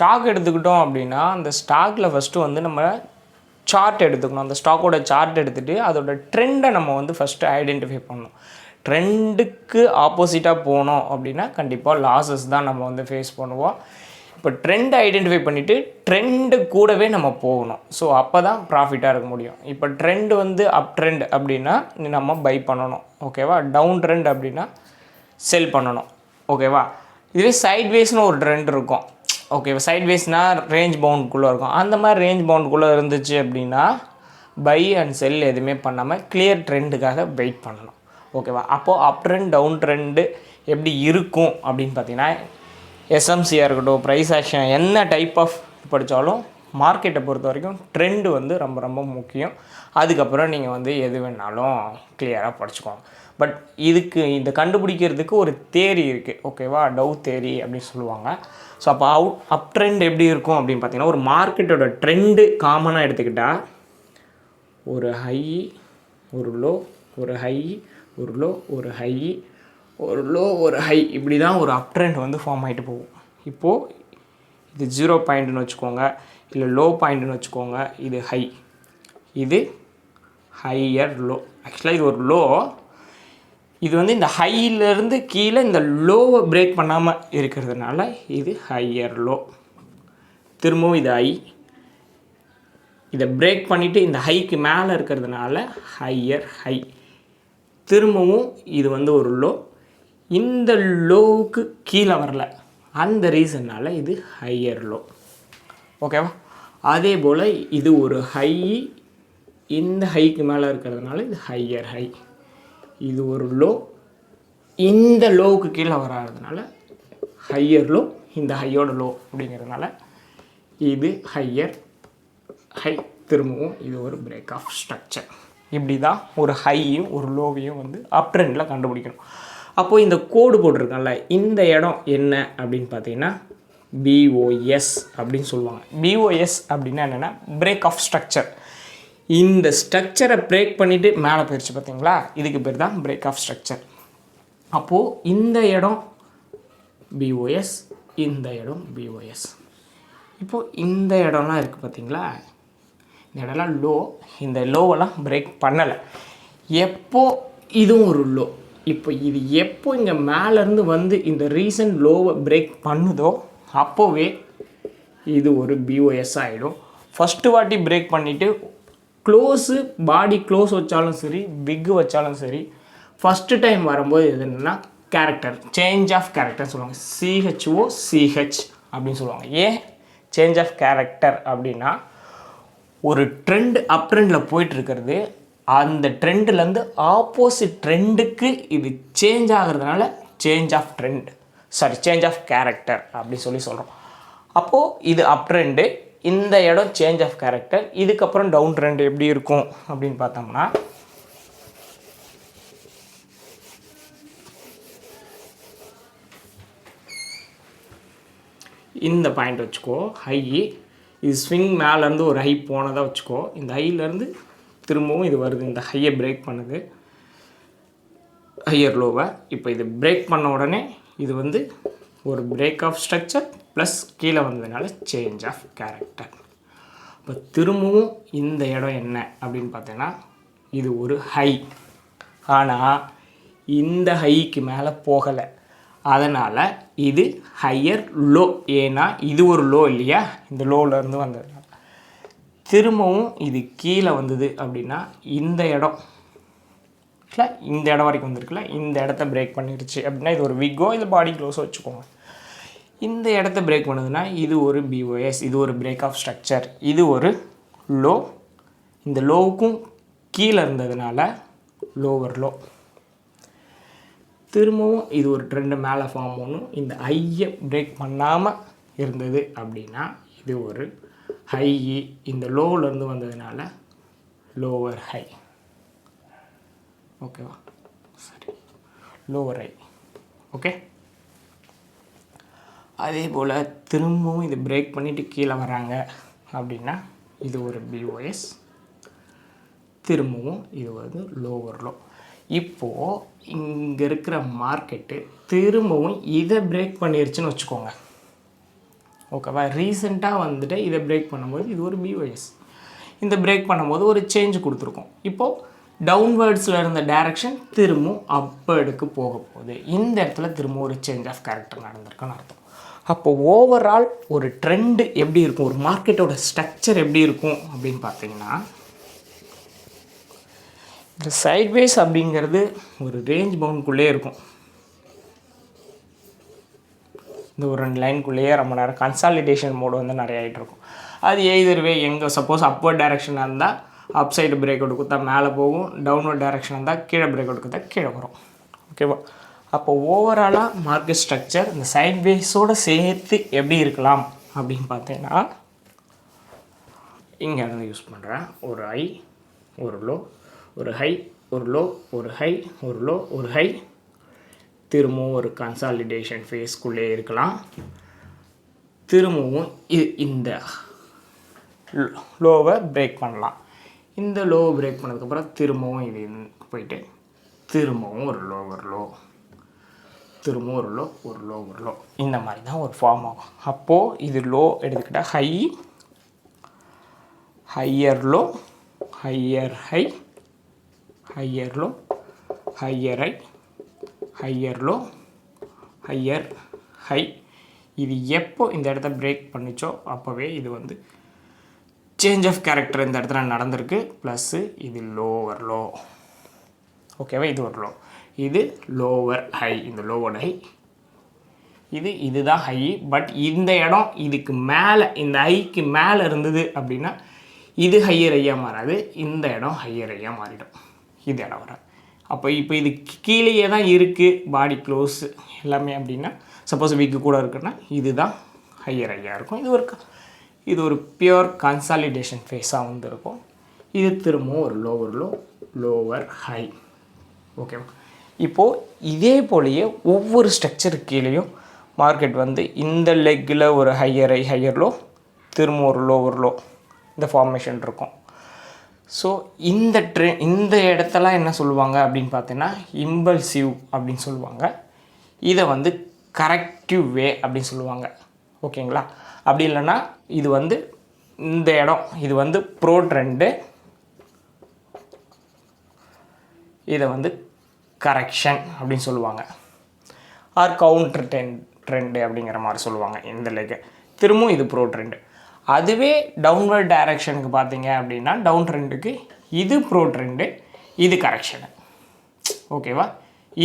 Stock எடுத்துக்கிட்டோம் அப்படின்னா அந்த ஸ்டாக்கில் ஃபஸ்ட்டு வந்து நம்ம சார்ட் எடுத்துக்கணும். அந்த ஸ்டாக்கோட சார்ட் எடுத்துகிட்டு அதோட ட்ரெண்டை நம்ம வந்து ஃபஸ்ட்டு ஐடென்டிஃபை பண்ணணும். ட்ரெண்டுக்கு ஆப்போசிட்டாக போனோம் அப்படின்னா கண்டிப்பாக லாஸஸ் தான் நம்ம வந்து ஃபேஸ் பண்ணுவோம். இப்போ ட்ரெண்டை ஐடென்டிஃபை பண்ணிவிட்டு ட்ரெண்டு கூடவே நம்ம போகணும். ஸோ அப்போ தான் ப்ராஃபிட்டாக இருக்க முடியும். இப்போ ட்ரெண்டு வந்து அப் ட்ரெண்ட் அப்படின்னா நம்ம பை பண்ணணும். ஓகேவா? டவுன் ட்ரெண்ட் அப்படின்னா செல் பண்ணணும். ஓகேவா? இதுவே சைட்வேஸ்னு ஒரு ட்ரெண்ட் இருக்கும். ஓகேவா? சைட்வேஸ்னால் ரேஞ்ச் பவுண்டுக்குள்ளே இருக்கும். அந்த மாதிரி ரேஞ்ச் பவுண்டுக்குள்ளே இருந்துச்சு அப்படின்னா பை அண்ட் செல் எதுவுமே பண்ணாமல் கிளியர் ட்ரெண்டுக்காக வெயிட் பண்ணணும். ஓகேவா? அப்போது அப் ட்ரெண்ட் டவுன் ட்ரெண்டு எப்படி இருக்கும் அப்படின்னு பார்த்தீங்கன்னா எஸ்எம்சியாக இருக்கட்டும், ப்ரைஸ் ஆக்ஷன், என்ன டைப் ஆஃப் படித்தாலும் மார்க்கெட்டை பொறுத்த வரைக்கும் ட்ரெண்டு வந்து ரொம்ப ரொம்ப முக்கியம். அதுக்கப்புறம் நீங்கள் வந்து எது வேணாலும் கிளியராக படிச்சுக்கோங்க. பட் இதுக்கு இந்த கண்டுபிடிக்கிறதுக்கு ஒரு தேரி இருக்குது. ஓகேவா? டவ் தேரி அப்படின்னு சொல்லுவாங்க. ஸோ அப்போ அப் ட்ரெண்ட் எப்படி இருக்கும் அப்படின்னு பார்த்தீங்கன்னா ஒரு மார்க்கெட்டோட ட்ரெண்டு காமனாக எடுத்துக்கிட்டால் ஒரு ஹை, ஒரு லோ, ஒரு ஹை, ஒரு லோ, ஒரு ஹை, ஒரு லோ, ஒரு ஹை, இப்படி தான் ஒரு அப் ட்ரெண்ட் வந்து ஃபார்ம் ஆகிட்டு போகும். இப்போது இது 0 பாயிண்ட்னு வச்சுக்கோங்க, இல்லை லோ பாயிண்ட்னு வச்சுக்கோங்க. இது ஹை, இது ஹையர் லோ. ஆக்சுவலாக இது ஒரு லோ. இது வந்து இந்த ஹையிலேருந்து கீழே இந்த லோவை பிரேக் பண்ணாமல் இருக்கிறதுனால இது ஹையர் லோ. திரும்பவும் இது ஹை, இதை பிரேக் பண்ணிவிட்டு இந்த ஹைக்கு மேலே இருக்கிறதுனால ஹையர் ஹை. திரும்பவும் இது வந்து ஒரு லோ, இந்த லோவுக்கு கீழே வரல, அந்த ரீசன்னால் இது ஹையர் லோ. ஓகேவா? அதே போல் இது ஒரு ஹை, இந்த ஹைக்கு மேலே இருக்கிறதுனால இது ஹையர் ஹை. இது ஒரு லோ, இந்த லோவுக்கு கீழே வராததுனால ஹையர் லோ, இந்த ஹையோட லோ அப்படிங்கிறதுனால இது ஹையர் ஹை. திரும்பவும் இது ஒரு பிரேக் ஆஃப் ஸ்ட்ரக்சர். இப்படி தான் ஒரு ஹையும் ஒரு லோவையும் வந்து அப் ட்ரெண்டில் கண்டுபிடிக்கணும். அப்போது இந்த கோடு போட்டிருக்கோம்ல, இந்த இடம் என்ன அப்படின்னு பார்த்தீங்கன்னா BoS அப்படின்னு சொல்லுவாங்க. BoS அப்படின்னா என்னென்னா பிரேக் ஆஃப் ஸ்ட்ரக்சர். இந்த ஸ்ட்ரக்சரை பிரேக் பண்ணிவிட்டு மேலே போயிடுச்சு பார்த்தீங்களா, இதுக்கு பேர் தான் பிரேக் ஆஃப் ஸ்ட்ரக்சர். அப்போது இந்த இடம் BoS, இந்த இடம் BoS. இப்போது இந்த இடம்லாம் இருக்குது பார்த்தீங்களா, இந்த இடம்லாம் லோ, இந்த லோவெல்லாம் பிரேக் பண்ணலை. எப்போ இதுவும் ஒரு லோ. இப்போ இது எப்போ இங்கே மேலேருந்து வந்து இந்த ரீசன்ட் லோவை பிரேக் பண்ணுதோ அப்போவே இது ஒரு BoS ஆகிடும். ஃபஸ்ட்டு வாட்டி பிரேக் பண்ணிவிட்டு க்ளோஸு, பாடி க்ளோஸ் வச்சாலும் சரி, விக்கு வச்சாலும் சரி, ஃபஸ்ட்டு டைம் வரும்போது இது என்னென்னா கேரக்டர், சேஞ்ச் ஆஃப் கேரக்டர் சொல்லுவாங்க. CHoCH அப்படின்னு சொல்லுவாங்க. ஏன் சேஞ்ச் ஆஃப் கேரக்டர் அப்படின்னா ஒரு ட்ரெண்ட் அப் ட்ரெண்டில் போயிட்டுருக்கிறது, அந்த ட்ரெண்டுலேருந்து ஆப்போசிட் ட்ரெண்டுக்கு இது சேஞ்ச் ஆகிறதுனால change of trend, change of character அப்படி சொல்கிறோம். அப்போது இது அப் ட்ரெண்டு, இந்த இடம் சேஞ்ச் ஆஃப் கேரக்டர். இதுக்கப்புறம் டவுன் ட்ரெண்ட் எப்படி இருக்கும் அப்படின்னு பார்த்தோம்னா இந்த பாயிண்ட் வச்சுக்கோ, ஹை, இது ஸ்விங் மேலேருந்து ஒரு ஹை போனதாக வச்சுக்கோ. இந்த ஹையிலேருந்து திரும்பவும் இது வருது, இந்த ஹையை பிரேக் பண்ணுது, ஹையர் லோவை. இப்போ இது பிரேக் பண்ண உடனே இது வந்து ஒரு பிரேக் ஆஃப் ஸ்ட்ரக்சர் ப்ளஸ் கீழே வந்ததுனால சேஞ்ச் ஆஃப் கேரக்டர். இப்போ திரும்பவும் இந்த இடம் என்ன அப்படின்னு பார்த்தீங்கன்னா இது ஒரு ஹை, ஆனால் இந்த ஹைக்கு மேலே போகலை, அதனால் இது ஹையர் லோ. ஏன்னா இது ஒரு லோ இல்லையா, இந்த லோவிலேருந்து வந்ததுனால. திரும்பவும் இது கீழே வந்தது அப்படின்னா இந்த இடம் இல்லை, இந்த இடம் வரைக்கும் வந்திருக்குல்ல, இந்த இடத்த பிரேக் பண்ணிடுச்சு அப்படின்னா இது ஒரு விக்கோ இல்லை பாடி க்ளோஸோ வச்சுக்கோங்க. இந்த இடத்த பிரேக் பண்ணுதுன்னா இது ஒரு BoS, இது ஒரு பிரேக் ஆஃப் ஸ்ட்ரக்சர், இது ஒரு லோ, இந்த லோவுக்கும் கீழே இருந்ததுனால லோவர் லோ. திரும்பவும் இது ஒரு ட்ரெண்டு மேலே ஃபார்ம் பண்ணணும், இந்த ஹையை பிரேக் பண்ணாமல் இருந்தது அப்படின்னா இது ஒரு ஹை, இந்த லோவிலேருந்து வந்ததுனால லோவர் ஹை. ஓகேவா? சரி, லோவர் ஹை. ஓகே, அதே போல் திரும்பவும் இது பிரேக் பண்ணிவிட்டு கீழே வராங்க அப்படின்னா இது ஒரு BoS, திரும்பவும் இது வந்து லோவர் லோ. இப்போது இங்கே இருக்கிற மார்க்கெட்டு திரும்பவும் இதை பிரேக் பண்ணிருச்சுன்னு வச்சுக்கோங்க. ஓகேவா. ரீசெண்டாக வந்துட்டு இதை பிரேக் பண்ணும்போது இது ஒரு BOS. இந்த பிரேக் பண்ணும்போது ஒரு சேஞ்ச் கொடுத்துருக்கோம். இப்போது டவுன்வேர்ட்ஸில் இருந்த டைரக்ஷன் திரும்பவும் அப்பேர்டுக்கு போக போகுது. இந்த இடத்துல திரும்ப ஒரு சேஞ்ச் ஆஃப் கேரக்டர் நடந்திருக்குன்னு அர்த்தம். அப்போது ஓவரால் ஒரு ட்ரெண்டு எப்படி இருக்கும், ஒரு மார்க்கெட்டோட ஸ்ட்ரக்சர் எப்படி இருக்கும் அப்படின்னு பார்த்தீங்கன்னா, இந்த சைட்வேஸ் அப்படிங்கிறது ஒரு ரேஞ்ச் பவுண்டுக்குள்ளே இருக்கும். இந்த ஒரு 2 லைனுக்குள்ளேயே ரொம்ப நேரம் கன்சாலிடேஷன் மோடு வந்து நிறைய ஆகிட்டு இருக்கும். அது எய்தர்வே எங்கே சப்போஸ் அப்வர்ட் டைரக்ஷனாக இருந்தால் அப் சைடு பிரேக் அவுட் கொடுத்தா மேலே போகும், டவுன்வர்ட் டைரக்ஷனாக இருந்தால் கீழே பிரேக் அவுட் கொடுத்தா கீழே வரும். ஓகேவா. அப்போ ஓவராலாக மார்க்கெட் ஸ்ட்ரக்சர் இந்த சைட்வேஸோடு சேர்த்து எப்படி இருக்கலாம் அப்படின்னு பார்த்தீங்கன்னா, இங்கே இருந்து யூஸ் பண்ணுறேன். ஒரு ஹை, ஒரு லோ, ஒரு ஹை, ஒரு லோ, ஒரு ஹை, ஒரு லோ, ஒரு ஹை, திரும்பவும் ஒரு கன்சாலிடேஷன் ஃபேஸ்க்குள்ளே இருக்கலாம். திரும்பவும் இந்த லோவை பிரேக் பண்ணலாம். இந்த லோவை பிரேக் பண்ணதுக்கப்புறம் திரும்பவும் இது போயிட்டு திரும்பவும் ஒரு லோ, ஒரு லோ, திரும்பவும் ஒரு லோ, ஒரு லோ, ஒரு லோ, இந்த மாதிரி தான் ஒரு ஃபார்ம் ஆகும். அப்போது இது லோ எடுத்துக்கிட்டால் high, higher low, higher high, higher low, higher high, higher low, higher high. இது எப்போ இந்த இடத்த பிரேக் பண்ணிச்சோ அப்போவே இது வந்து சேஞ்ச் ஆஃப் கேரக்டர் இந்த இடத்துல நடந்திருக்கு. ப்ளஸ்ஸு இது லோவர் லோ. ஓகேவா. இது ஒரு லோ, இது லோவர் ஹை, இந்த லோவர் ஹை, இதுதான் ஹை. பட் இந்த இடம் இதுக்கு மேலே, இந்த ஹைக்கு மேலே இருந்தது அப்படின்னா இது ஹையர் ஐயாக மாறாது, இந்த இடம் ஹையர் ஐயாக மாறிடும். இது இடம் வர அப்போ இப்போ இது கீழேயே தான் இருக்குது பாடி க்ளோஸ் எல்லாமே அப்படின்னா, சப்போஸ் வீக்கு கூட இருக்குன்னா இதுதான் ஹையர் ஐயாக இருக்கும். இது ஒரு பியூர் கன்சாலிடேஷன் ஃபேஸாக வந்து இருக்கும். இது திரும்பவும் ஒரு லோவர் லோ, லோவர் ஹை. ஓகேவா. இப்போது இதே போலேயே ஒவ்வொரு ஸ்ட்ரக்சர் கீழேயும் மார்க்கெட் வந்து இந்த லெக்கில் ஒரு ஹையர் ஹை, ஹையர் லோ, திரும்ப ஒரு லோவர் லோ, இந்த ஃபார்மேஷன் இருக்கும். ஸோ இந்த இடத்தெல்லாம் என்ன சொல்லுவாங்க அப்படின்னு பார்த்தீங்கன்னா இம்பல்சிவ் அப்படின்னு சொல்லுவாங்க. இதை வந்து கரெக்டிவ் வே அப்படின்னு சொல்லுவாங்க. ஓகேங்களா. அப்படி இல்லைன்னா இது வந்து இந்த இடம் இது வந்து ப்ரோ ட்ரெண்டு, இதை வந்து கரெக்ஷன் அப்படின்னு சொல்லுவாங்க. ஆர் கவுண்டர் ட்ரெண்டு அப்படிங்கிற மாதிரி சொல்லுவாங்க இந்த லெக்கை. திரும்பவும் இது ப்ரோ ட்ரெண்டு. அதுவே டவுன்வர்ட் டைரக்ஷனுக்கு பார்த்தீங்க அப்படின்னா டவுன் ட்ரெண்டுக்கு இது ப்ரோ ட்ரெண்டு, இது கரெக்ஷனு. ஓகேவா.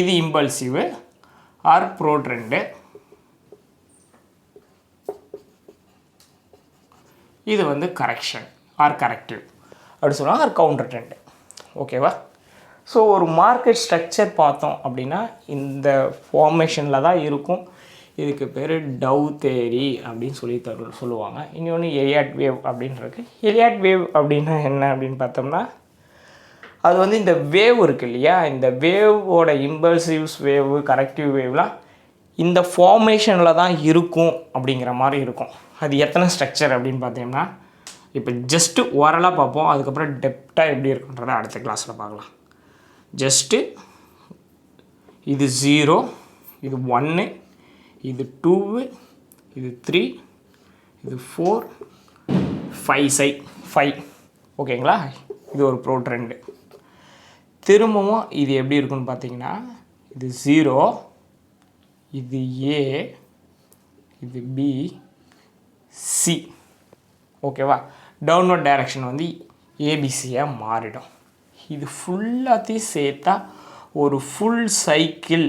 இது இம்பல்சிவு ஆர் ப்ரோ ட்ரெண்டு, இது வந்து கரெக்ஷன் ஆர் கரெக்டிவ் அப்படி சொல்லுவாங்க, ஆர் கவுண்டர் ட்ரெண்டு. ஓகேவா. ஸோ ஒரு மார்க்கெட் ஸ்ட்ரக்சர் பார்த்தோம் அப்படின்னா இந்த ஃபார்மேஷனில் தான் இருக்கும். இதுக்கு பேர் டவ் தேரி அப்படின்னு சொல்லுவாங்க. இன்னொன்று எலியாட் வேவ் அப்படின்னு இருக்குது. எலியாட் வேவ் அப்படின்னா என்ன அப்படின்னு பார்த்தோம்னா, அது வந்து இந்த வேவ் இருக்குது இல்லையா, இந்த வேவோட இம்பல்சிவ்ஸ் வேவு, கரெக்டிவ் வேவ்லாம் இந்த ஃபார்மேஷனில் தான் இருக்கும் அப்படிங்கிற மாதிரி இருக்கும். அது எத்தனை ஸ்ட்ரக்சர் அப்படின்னு பார்த்தீங்கன்னா, இப்போ ஜஸ்ட்டு ஓரலாக பார்ப்போம். அதுக்கப்புறம் டெப்த்தாக எப்படி இருக்குன்றதை அடுத்த கிளாஸில் பார்க்கலாம். ஜஸ்ட்டு இது 0, இது 1, இது 2, இது 3, இது 4, 5 5. ஓகேங்களா. இது ஒரு ப்ரோ ட்ரெண்டு. திரும்பவும் இது எப்படி இருக்குன்னு பார்த்தீங்கன்னா, இது 0, இது A, இது B, C. ஓகேவா. டவுன்வர்ட் டைரக்ஷன் வந்து ஏபிசியாக மாறிடும். இது ஃபுல்லாத்தையும் சேர்த்தா ஒரு ஃபுல் சைக்கிள்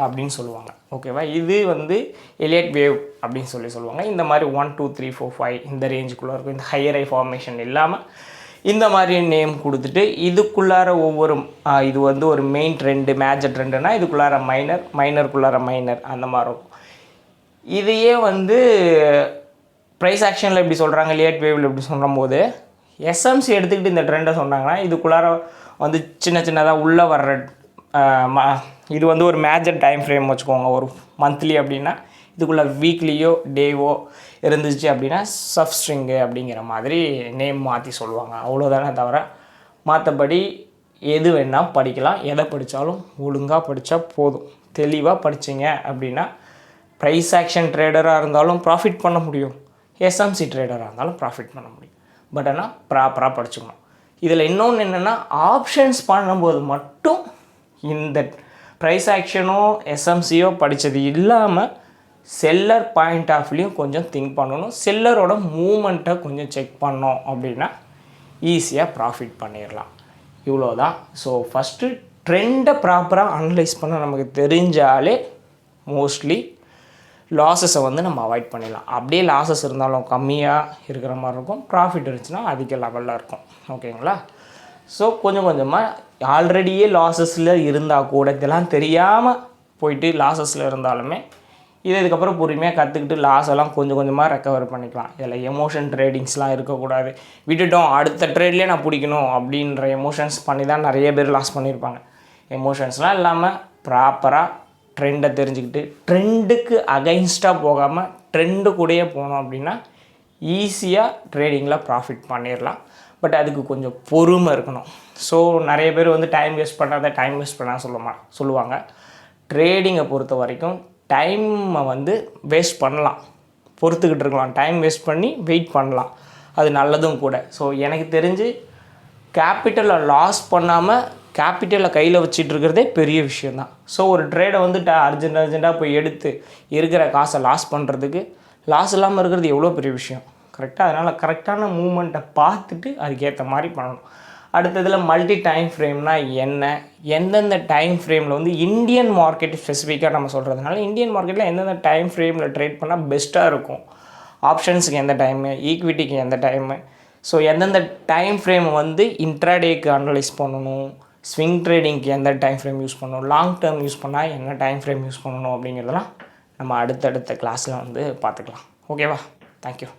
அப்படின்னு சொல்லுவாங்க. ஓகேவா. இது வந்து எலியட் வேவ் அப்படின்னு சொல்லுவாங்க. இந்த மாதிரி 1 2 3 4 5 இந்த ரேஞ்சுக்குள்ளே இருக்கும். இந்த ஹையர் ஐ ஃபார்மேஷன் இல்லாமல் இந்த மாதிரி நேம் கொடுத்துட்டு இதுக்குள்ளார ஒவ்வொரு இது வந்து ஒரு மெயின் ட்ரெண்டு, மேஜர் ட்ரெண்டுனா இதுக்குள்ளார மைனருக்குள்ளார மைனர் அந்த மாதிரி இருக்கும். இதையே வந்து ப்ரைஸ் ஆக்ஷனில் எப்படி சொல்கிறாங்க, எலியட் வேவில் எப்படி சொல்லும் போது எஸ்எம்சி எடுத்துக்கிட்டு இந்த ட்ரெண்டை சொன்னாங்கன்னா இதுக்குள்ளார வந்து சின்ன சின்னதாக உள்ளே வர்ற இது வந்து ஒரு மேஜர் டைம் ஃப்ரேம் வச்சுக்கோங்க. ஒரு மந்த்லி அப்படின்னா இதுக்குள்ளே வீக்லியோ டேவோ இருந்துச்சு அப்படின்னா சப்ஸ்ட்ரிங்கு அப்படிங்கிற மாதிரி நேம் மாற்றி சொல்லுவாங்க. அவ்வளோதானே தவிர மற்றபடி எது வேணால் படிக்கலாம். எதை படித்தாலும் ஒழுங்காக படித்தா போதும். தெளிவாக படிச்சிங்க அப்படின்னா ப்ரைஸ் ஆக்ஷன் ட்ரேடராக இருந்தாலும் ப்ராஃபிட் பண்ண முடியும், எஸ்எம்சி ட்ரேடராக இருந்தாலும் ப்ராஃபிட் பண்ண முடியும். பட் ஆனால் ப்ராப்பராக படிச்சுக்கணும். இதில் இன்னொன்று என்னென்னா, ஆப்ஷன்ஸ் பண்ணும்போது மட்டும் இந்த ப்ரைஸ் ஆக்ஷனோ எஸ்எம்சியோ படித்தது இல்லாமல் செல்லர் பாயிண்ட் ஆஃப் வியூலையும் கொஞ்சம் திங்க் பண்ணணும். செல்லரோட மூமெண்ட்டை கொஞ்சம் செக் பண்ணோம் அப்படின்னா ஈஸியாக ப்ராஃபிட் பண்ணிடலாம். இவ்வளோ தான். ஸோ ஃபஸ்ட்டு ட்ரெண்டை ப்ராப்பராக அனலைஸ் பண்ண நமக்கு தெரிஞ்சாலே மோஸ்ட்லி லாஸஸை வந்து நம்ம அவாய்ட் பண்ணிடலாம். அப்படியே லாஸஸ் இருந்தாலும் கம்மியாக இருக்கிற மாதிரி இருக்கும், ப்ராஃபிட் இருந்துச்சுன்னா அதிக லெவலில் இருக்கும். ஓகேங்களா? ஸோ கொஞ்சம் கொஞ்சமாக ஆல்ரெடியே லாஸஸில் இருந்தால் கூட இதெல்லாம் தெரியாமல் போயிட்டு லாஸஸில் இருந்தாலுமே இதுக்கப்புறம் பொறுமையாக கற்றுக்கிட்டு லாஸ் எல்லாம் கொஞ்சம் கொஞ்சமாக ரெக்கவர் பண்ணிக்கலாம். இதில் எமோஷன் ட்ரேடிங்ஸ்லாம் இருக்கக்கூடாது. விட்டுட்டோம் அடுத்த ட்ரேட்லேயே நான் பிடிக்கணும் அப்படின்ற எமோஷன்ஸ் பண்ணி தான் நிறைய பேர் லாஸ் பண்ணியிருப்பாங்க. எமோஷன்ஸ்லாம் இல்லாமல் ப்ராப்பராக ட்ரெண்டை தெரிஞ்சுக்கிட்டு ட்ரெண்டுக்கு அகைன்ஸ்டாக போகாமல் ட்ரெண்டு கூடயே போனோம் அப்படின்னா ஈஸியாக ட்ரேடிங்கில் ப்ராஃபிட் பண்ணிடலாம். பட் அதுக்கு கொஞ்சம் பொறுமை இருக்கணும். ஸோ நிறைய பேர் வந்து டைம் வேஸ்ட் பண்ணாத சொல்லுவாங்க. ட்ரேடிங்கை பொறுத்த வரைக்கும் டைமை வந்து வேஸ்ட் பண்ணலாம், பொறுத்துக்கிட்டு இருக்கலாம், டைம் வேஸ்ட் பண்ணி வெயிட் பண்ணலாம், அது நல்லதும் கூட. ஸோ எனக்கு தெரிஞ்சு கேபிட்டலை லாஸ் பண்ணாமல் கேபிட்டலை கையில் வச்சிட்டு இருக்கிறதே பெரிய விஷயந்தான். ஸோ ஒரு ட்ரேடை வந்துட்டு அர்ஜென்ட்டாக போய் எடுத்து இருக்கிற காசை லாஸ் பண்ணுறதுக்கு லாஸ் இல்லாமல் இருக்கிறது எவ்வளோ பெரிய விஷயம். கரெக்டாக? அதனால் கரெக்டான மூமெண்ட்டை பார்த்துட்டு அதுக்கேற்ற மாதிரி பண்ணணும். அடுத்ததில் மல்டி டைம் ஃப்ரேம்னால் என்ன, எந்தெந்த டைம் ஃப்ரேமில் வந்து இந்தியன் மார்க்கெட் ஸ்பெசிஃபிக்காக நம்ம சொல்கிறதுனால இந்தியன் மார்க்கெட்டில் எந்தெந்த டைம் ஃப்ரேமில் ட்ரேட் பண்ணால் பெஸ்ட்டாக இருக்கும், ஆப்ஷன்ஸுக்கு எந்த டைமு, ஈக்விட்டிக்கு எந்த டைமு, ஸோ எந்தெந்த டைம் ஃப்ரேம் வந்து இன்ட்ராடேக்கு அனலைஸ் பண்ணணும், ஸ்விங் ட்ரேடிங்க்கு எந்த டைம் ஃப்ரேம் யூஸ் பண்ணணும், லாங் டேர்ம் யூஸ் பண்ணால் என்ன டைம் ஃப்ரேம் யூஸ் பண்ணணும் அப்படிங்கிறதெல்லாம் நம்ம அடுத்தடுத்த கிளாஸில் வந்து பார்த்துக்கலாம். ஓகேவா? தேங்க்யூ.